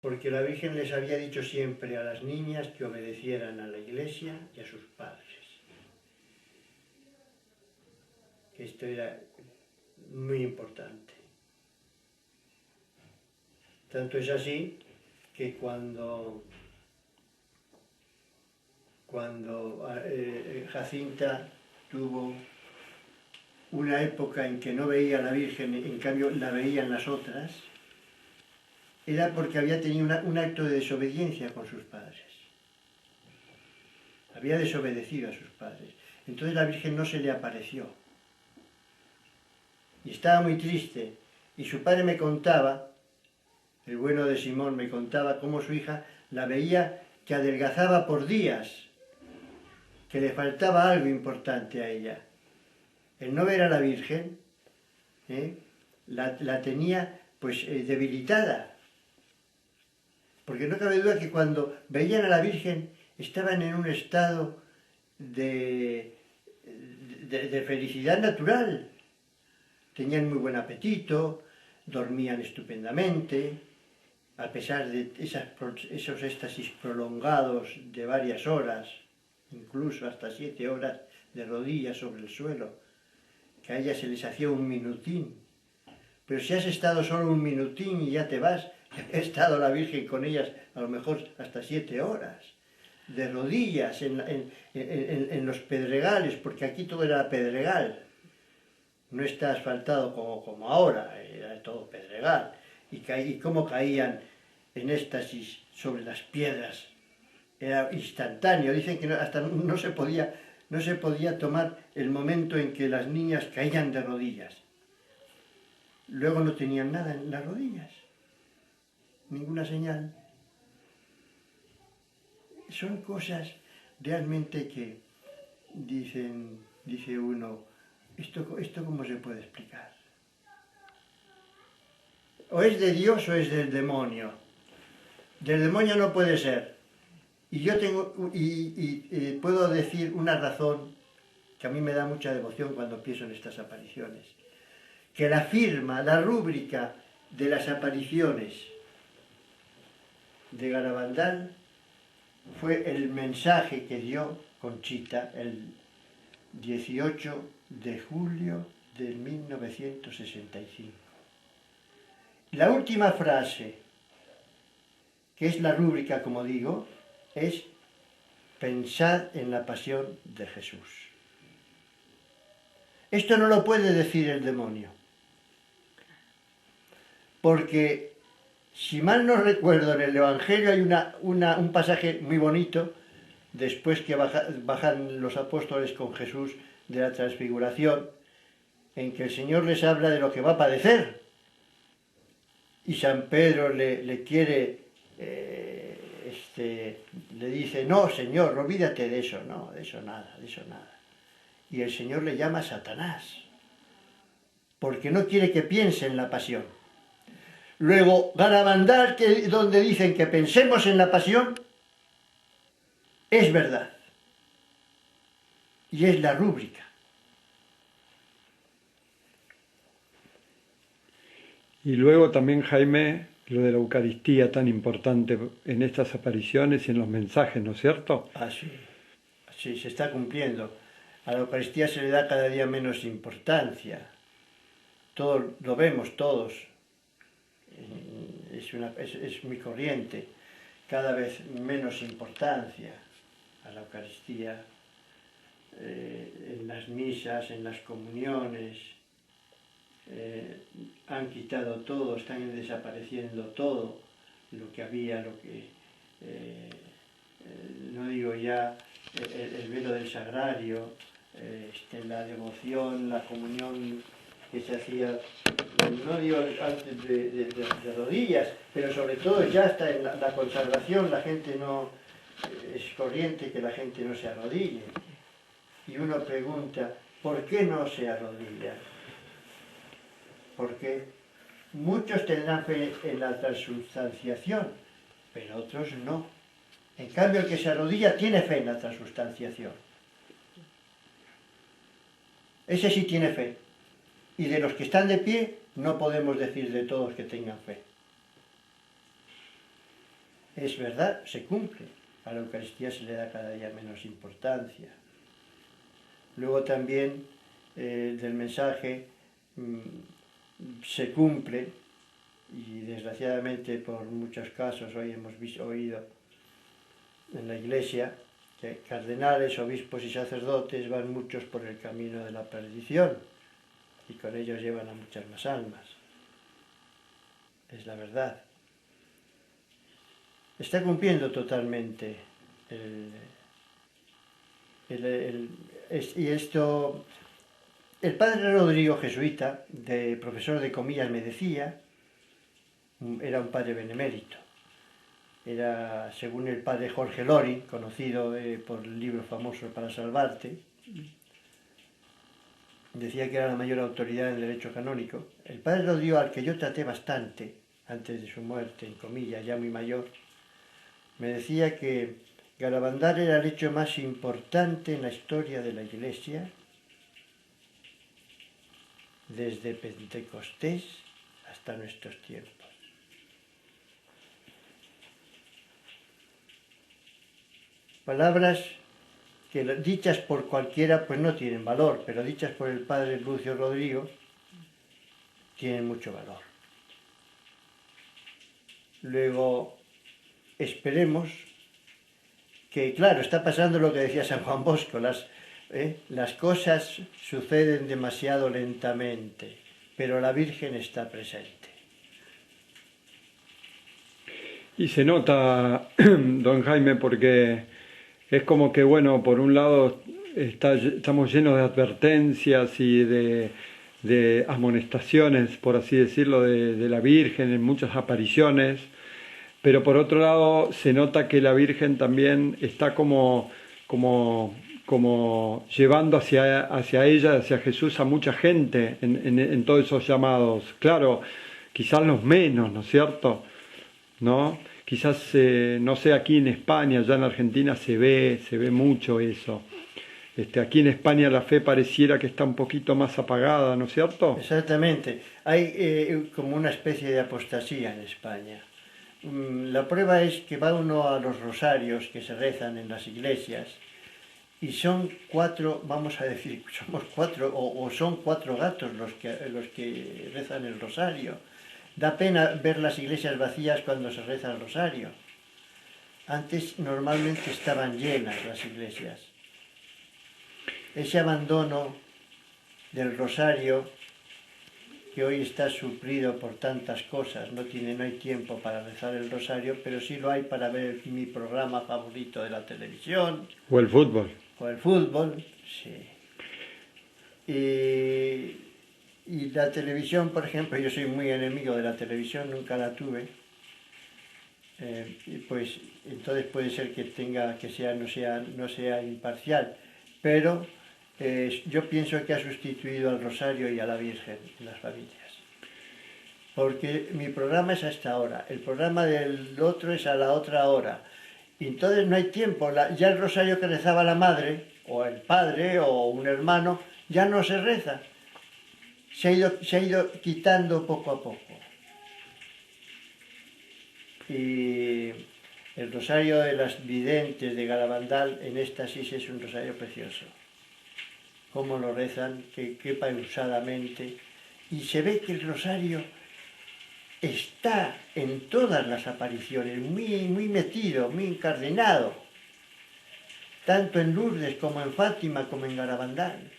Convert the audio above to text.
porque la Virgen les había dicho siempre a las niñas que obedecieran a la Iglesia y a sus padres. Esto era muy importante. Tanto es así que cuando Jacinta tuvo una época en que no veía a la Virgen, en cambio la veían las otras, era porque había tenido un acto de desobediencia con sus padres. Había desobedecido a sus padres. Entonces la Virgen no se le apareció. Y estaba muy triste. Y su padre me contaba, el bueno de Simón me contaba cómo su hija la veía que adelgazaba por días, que le faltaba algo importante a ella. El no ver a la Virgen la tenía pues debilitada. Porque no cabe duda que cuando veían a la Virgen estaban en un estado de felicidad natural. Tenían muy buen apetito, dormían estupendamente, a pesar de esos éxtasis prolongados de varias horas, incluso hasta 7 horas de rodillas sobre el suelo, que a ellas se les hacía un minutín. Pero si has estado solo un minutín y ya te vas, ha estado la Virgen con ellas a lo mejor hasta 7 horas, de rodillas en los pedregales, porque aquí todo era pedregal. No está asfaltado como ahora, era todo pedregal. Y cómo caían en éxtasis sobre las piedras. Era instantáneo. Dicen que hasta no se podía tomar el momento en que las niñas caían de rodillas. Luego no tenían nada en las rodillas. Ninguna señal. Son cosas realmente que dice uno, ¿esto cómo se puede explicar? O es de Dios o es del demonio. Del demonio no puede ser. Y yo puedo decir una razón que a mí me da mucha devoción cuando pienso en estas apariciones. Que la firma, la rúbrica de las apariciones de Garabandal fue el mensaje que dio Conchita el 18 de julio de 1965. La última frase, que es la rúbrica, como digo, es pensad en la pasión de Jesús. Esto no lo puede decir el demonio, porque si mal no recuerdo, en el Evangelio hay un pasaje muy bonito, después que bajan los apóstoles con Jesús de la transfiguración, en que el Señor les habla de lo que va a padecer. Y San Pedro le quiere, le dice, no, Señor, olvídate de eso, no, de eso nada, de eso nada. Y el Señor le llama Satanás, porque no quiere que piense en la pasión. Luego, Garabandal, donde dicen que pensemos en la pasión, es verdad. Y es la rúbrica. Y luego también, Jaime, lo de la Eucaristía tan importante en estas apariciones y en los mensajes, ¿no es cierto? Así se está cumpliendo. A la Eucaristía se le da cada día menos importancia. Todo, lo vemos todos. Es muy corriente. Cada vez menos importancia a la Eucaristía. En las misas, en las comuniones. Han quitado todo, están desapareciendo todo lo que había, no digo ya el velo del sagrario, la devoción, la comunión que se hacía, no digo antes de rodillas, pero sobre todo ya hasta en la consagración la gente no, es corriente que la gente no se arrodille. Y uno pregunta, ¿por qué no se arrodilla? Porque muchos tendrán fe en la transubstanciación, pero otros no. En cambio, el que se arrodilla tiene fe en la transubstanciación. Ese sí tiene fe. Y de los que están de pie, no podemos decir de todos que tengan fe. es verdad, se cumple. A la Eucaristía se le da cada día menos importancia. Luego también del mensaje se cumple, y desgraciadamente por muchos casos hoy hemos oído en la Iglesia que cardenales, obispos y sacerdotes van muchos por el camino de la perdición y con ellos llevan a muchas más almas. Es la verdad. Está cumpliendo totalmente y esto. El padre Rodrigo, jesuita, profesor de comillas, me decía, era un padre benemérito. Era, según el padre Jorge Loring, conocido por el libro famoso Para Salvarte, decía que era la mayor autoridad en el derecho canónico. El padre Rodrigo, al que yo traté bastante, antes de su muerte, en comillas, ya muy mayor, me decía que Garabandal era el hecho más importante en la historia de la Iglesia desde Pentecostés hasta nuestros tiempos. Palabras que dichas por cualquiera pues no tienen valor, pero dichas por el padre Lucio Rodrigo tienen mucho valor. Luego, esperemos que, claro, está pasando lo que decía San Juan Bosco, las cosas suceden demasiado lentamente, pero la Virgen está presente. Y se nota, don Jaime, porque es como que, bueno, por un lado estamos llenos de advertencias y de amonestaciones, por así decirlo, de la Virgen en muchas apariciones, pero por otro lado se nota que la Virgen también está como llevando hacia ella, hacia Jesús, a mucha gente en todos esos llamados. Claro, quizás los menos, ¿no es cierto? ¿No? Quizás, no sé, aquí en España, ya en Argentina se ve mucho eso. Aquí en España la fe pareciera que está un poquito más apagada, ¿no es cierto? Exactamente. Hay como una especie de apostasía en España. La prueba es que va uno a los rosarios que se rezan en las iglesias y son 4, vamos a decir, somos 4 o son 4 gatos los que rezan el rosario. Da pena ver las iglesias vacías cuando se reza el rosario. Antes normalmente estaban llenas las iglesias. Ese abandono del rosario, que hoy está suplido por tantas cosas, no hay tiempo para rezar el rosario, pero sí lo hay para ver mi programa favorito de la televisión. O el fútbol. O el fútbol, sí. Y la televisión, por ejemplo, yo soy muy enemigo de la televisión, nunca la tuve. Pues entonces puede ser que no sea imparcial, pero yo pienso que ha sustituido al Rosario y a la Virgen en las familias. Porque mi programa es a esta hora, el programa del otro es a la otra hora. Y entonces no hay tiempo, ya el rosario que rezaba la madre, o el padre, o un hermano, ya no se reza. Se ha ido quitando poco a poco. Y el rosario de las videntes de Garabandal en éxtasis es un rosario precioso. Cómo lo rezan, qué pausadamente. Y se ve que el rosario está en todas las apariciones, muy metido, muy incardinado. Tanto en Lourdes como en Fátima como en Garabandal.